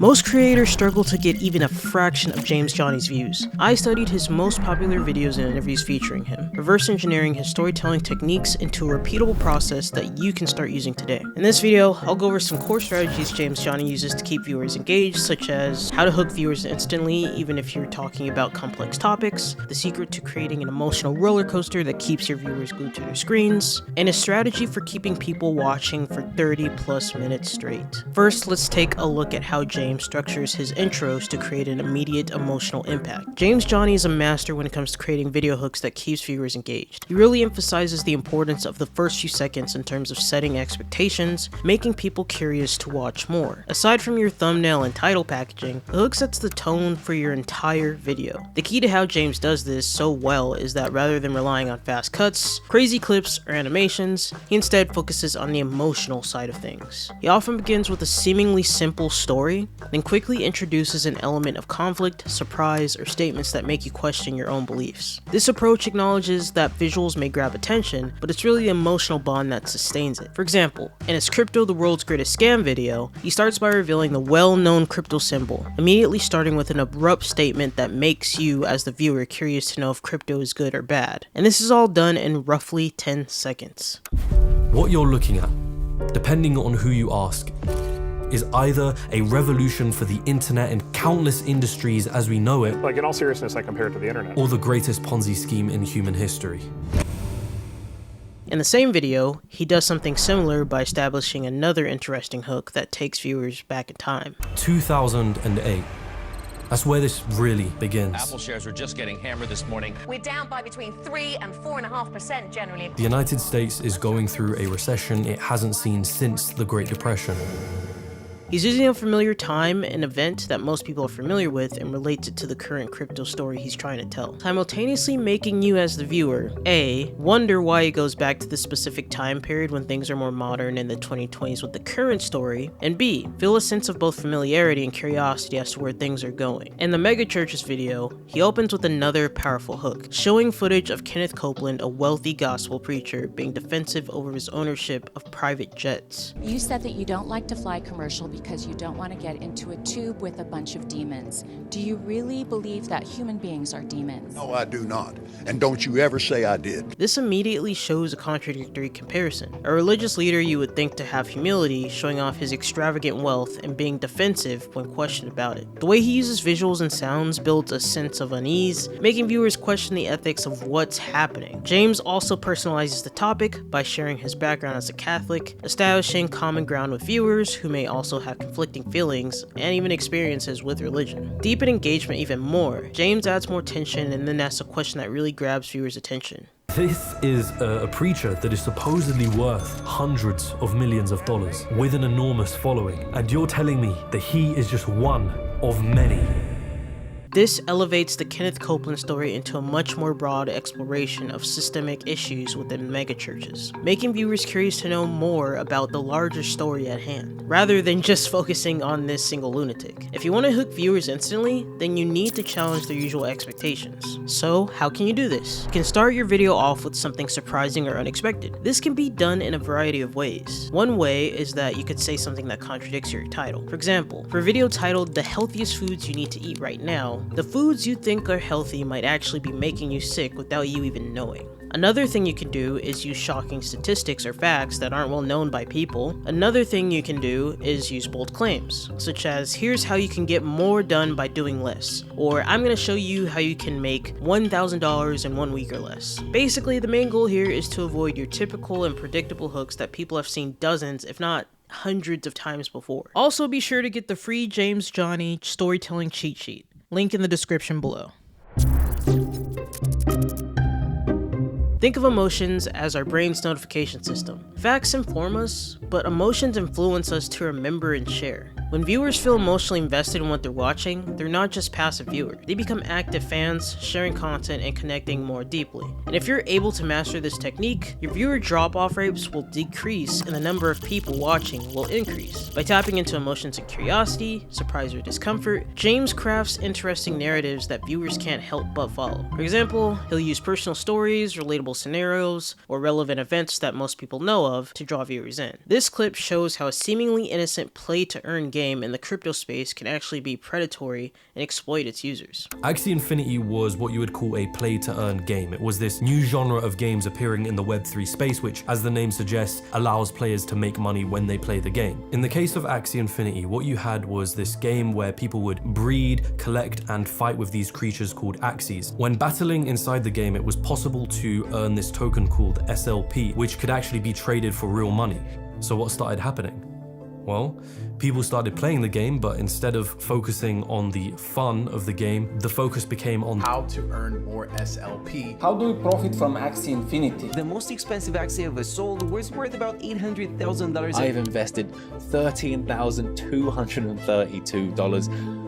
Most creators struggle to get even a fraction of James Jani's views. I studied his most popular videos and interviews featuring him, reverse engineering his storytelling techniques into a repeatable process that you can start using today. In this video, I'll go over some core strategies James Jani uses to keep viewers engaged, such as how to hook viewers instantly even if you're talking about complex topics, the secret to creating an emotional roller coaster that keeps your viewers glued to their screens, and a strategy for keeping people watching for 30+ minutes straight. First, let's take a look at how James structures his intros to create an immediate emotional impact. James Jani is a master when it comes to creating video hooks that keeps viewers engaged. He really emphasizes the importance of the first few seconds in terms of setting expectations, making people curious to watch more. Aside from your thumbnail and title packaging, the hook sets the tone for your entire video. The key to how James does this so well is that rather than relying on fast cuts, crazy clips, or animations, he instead focuses on the emotional side of things. He often begins with a seemingly simple story, then quickly introduces an element of conflict, surprise, or statements that make you question your own beliefs. This approach acknowledges that visuals may grab attention, but it's really the emotional bond that sustains it. For example, in his Crypto the World's Greatest Scam video, he starts by revealing the well-known crypto symbol, immediately starting with an abrupt statement that makes you, as the viewer, curious to know if crypto is good or bad. And this is all done in roughly 10 seconds. What you're looking at, depending on who you ask, is either a revolution for the internet and countless industries as we know it, like in all seriousness, I compare it to the internet, or the greatest Ponzi scheme in human history. In the same video, he does something similar by establishing another interesting hook that takes viewers back in time. 2008. That's where this really begins. Apple shares are just getting hammered this morning. We're down by between 3 and 4.5% generally. The United States is going through a recession it hasn't seen since the Great Depression. He's using a familiar time and event that most people are familiar with and relates it to the current crypto story he's trying to tell, simultaneously making you as the viewer, A, wonder why it goes back to the specific time period when things are more modern in the 2020s with the current story, and B, feel a sense of both familiarity and curiosity as to where things are going. In the Megachurches video, he opens with another powerful hook, showing footage of Kenneth Copeland, a wealthy gospel preacher, being defensive over his ownership of private jets. You said that you don't like to fly commercial because you don't want to get into a tube with a bunch of demons. Do you really believe that human beings are demons? No, I do not. And don't you ever say I did. This immediately shows a contradictory comparison. A religious leader you would think to have humility, showing off his extravagant wealth and being defensive when questioned about it. The way he uses visuals and sounds builds a sense of unease, making viewers question the ethics of what's happening. James also personalizes the topic by sharing his background as a Catholic, establishing common ground with viewers who may also have conflicting feelings and even experiences with religion. Deepen engagement even more. James adds more tension and then asks a question that really grabs viewers' attention. This is a preacher that is supposedly worth hundreds of millions of dollars with an enormous following, and you're telling me that he is just one of many. This elevates the Kenneth Copeland story into a much more broad exploration of systemic issues within megachurches, making viewers curious to know more about the larger story at hand, rather than just focusing on this single lunatic. If you want to hook viewers instantly, then you need to challenge their usual expectations. So, how can you do this? You can start your video off with something surprising or unexpected. This can be done in a variety of ways. One way is that you could say something that contradicts your title. For example, for a video titled "The Healthiest Foods You Need to Eat Right Now," the foods you think are healthy might actually be making you sick without you even knowing. Another thing you can do is use shocking statistics or facts that aren't well known by people. Another thing you can do is use bold claims, such as "here's how you can get more done by doing less," or "I'm going to show you how you can make $1,000 in 1 week or less." Basically, the main goal here is to avoid your typical and predictable hooks that people have seen dozens, if not hundreds of times before. Also, be sure to get the free James Jani storytelling cheat sheet. Link in the description below. Think of emotions as our brain's notification system. Facts inform us, but emotions influence us to remember and share. When viewers feel emotionally invested in what they're watching, they're not just passive viewers. They become active fans, sharing content and connecting more deeply. And if you're able to master this technique, your viewer drop-off rates will decrease and the number of people watching will increase. By tapping into emotions of curiosity, surprise or discomfort, James crafts interesting narratives that viewers can't help but follow. For example, he'll use personal stories, relatable scenarios, or relevant events that most people know of to draw viewers in. This clip shows how a seemingly innocent play-to-earn game in the crypto space can actually be predatory and exploit its users. Axie Infinity was what you would call a play-to-earn game. It was this new genre of games appearing in the Web3 space, which, as the name suggests, allows players to make money when they play the game. In the case of Axie Infinity, what you had was this game where people would breed, collect, and fight with these creatures called Axies. When battling inside the game, it was possible to earn this token called SLP, which could actually be traded for real money. So what started happening? Well, people started playing the game, but instead of focusing on the fun of the game, the focus became on how to earn more SLP. How do we profit from Axie Infinity? The most expensive Axie ever sold was worth about $800,000. I've invested $13,232.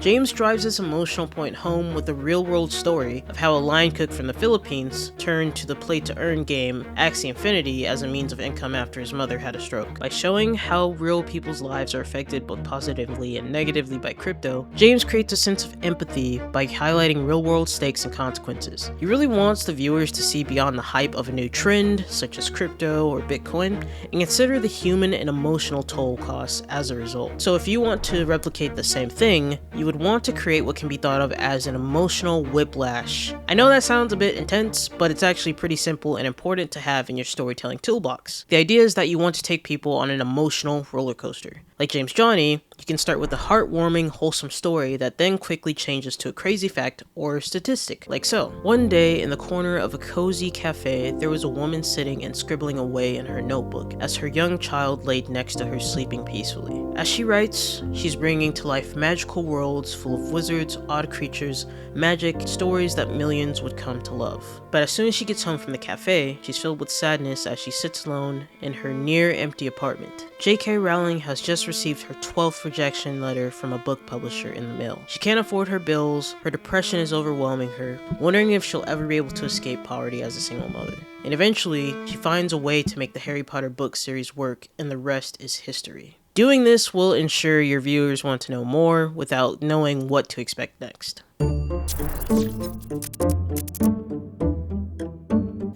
James drives this emotional point home with a real-world story of how a line cook from the Philippines turned to the play-to-earn game Axie Infinity as a means of income after his mother had a stroke. By showing how real people's lives are affected both positively and negatively by crypto, James creates a sense of empathy by highlighting real-world stakes and consequences. He really wants the viewers to see beyond the hype of a new trend, such as crypto or Bitcoin, and consider the human and emotional toll costs as a result. So if you want to replicate the same thing, you would want to create what can be thought of as an emotional whiplash. I know that sounds a bit intense, but it's actually pretty simple and important to have in your storytelling toolbox. The idea is that you want to take people on an emotional roller coaster. Like James Jani, you can start with a heartwarming, wholesome story that then quickly changes to a crazy fact or statistic, like so. One day, in the corner of a cozy cafe, there was a woman sitting and scribbling away in her notebook as her young child laid next to her sleeping peacefully. As she writes, she's bringing to life magical worlds full of wizards, odd creatures, magic, stories that millions would come to love. But as soon as she gets home from the cafe, she's filled with sadness as she sits alone in her near-empty apartment. J.K. Rowling has just received her 12th rejection letter from a book publisher in the mail. She can't afford her bills, her depression is overwhelming her, wondering if she'll ever be able to escape poverty as a single mother. And eventually, she finds a way to make the Harry Potter book series work, and the rest is history. Doing this will ensure your viewers want to know more without knowing what to expect next.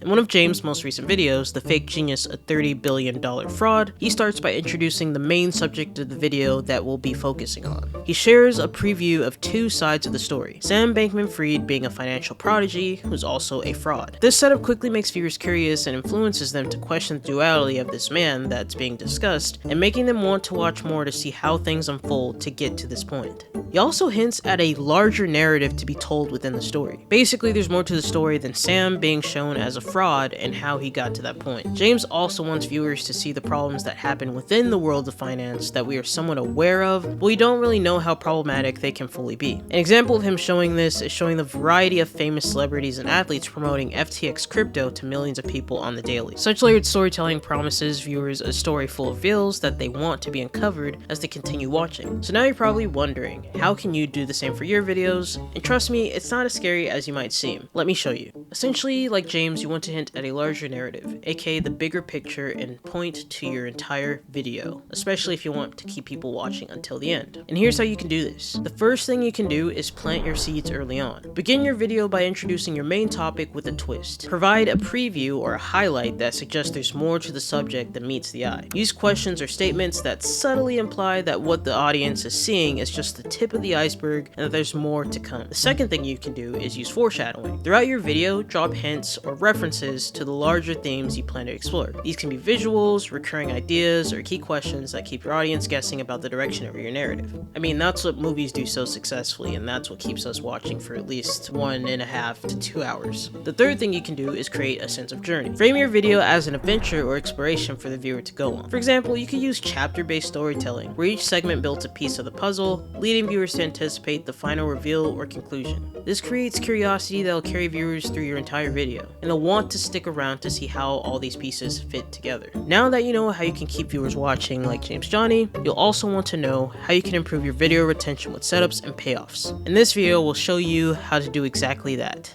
In one of James' most recent videos, The Fake Genius, a $30 billion fraud, he starts by introducing the main subject of the video that we'll be focusing on. He shares a preview of two sides of the story, Sam Bankman-Fried being a financial prodigy who's also a fraud. This setup quickly makes viewers curious and influences them to question the duality of this man that's being discussed, and making them want to watch more to see how things unfold to get to this point. He also hints at a larger narrative to be told within the story. Basically, there's more to the story than Sam being shown as a fraud and how he got to that point. James also wants viewers to see the problems that happen within the world of finance that we are somewhat aware of, but we don't really know how problematic they can fully be. An example of him showing this is showing the variety of famous celebrities and athletes promoting FTX crypto to millions of people on the daily. Such layered storytelling promises viewers a story full of reveals that they want to be uncovered as they continue watching. So now you're probably wondering, how can you do the same for your videos? And trust me, it's not as scary as you might seem. Let me show you. Essentially, like James, you want to hint at a larger narrative, aka the bigger picture, and point to your entire video, especially if you want to keep people watching until the end. And here's how you can do this. The first thing you can do is plant your seeds early on. Begin your video by introducing your main topic with a twist. Provide a preview or a highlight that suggests there's more to the subject than meets the eye. Use questions or statements that subtly imply that what the audience is seeing is just the tip of the iceberg and that there's more to come. The second thing you can do is use foreshadowing. Throughout your video, drop hints or references to the larger themes you plan to explore. These can be visuals, recurring ideas, or key questions that keep your audience guessing about the direction of your narrative. I mean, that's what movies do so successfully, and that's what keeps us watching for at least 1.5 to 2 hours. The third thing you can do is create a sense of journey. Frame your video as an adventure or exploration for the viewer to go on. For example, you could use chapter-based storytelling, where each segment builds a piece of the puzzle, leading viewers to anticipate the final reveal or conclusion. This creates curiosity that will carry viewers through your entire video, and they'll want to stick around to see how all these pieces fit together. Now that you know how you can keep viewers watching like James Jani, you'll also want to know how you can improve your video retention with setups and payoffs. In this video, we'll show you how to do exactly that.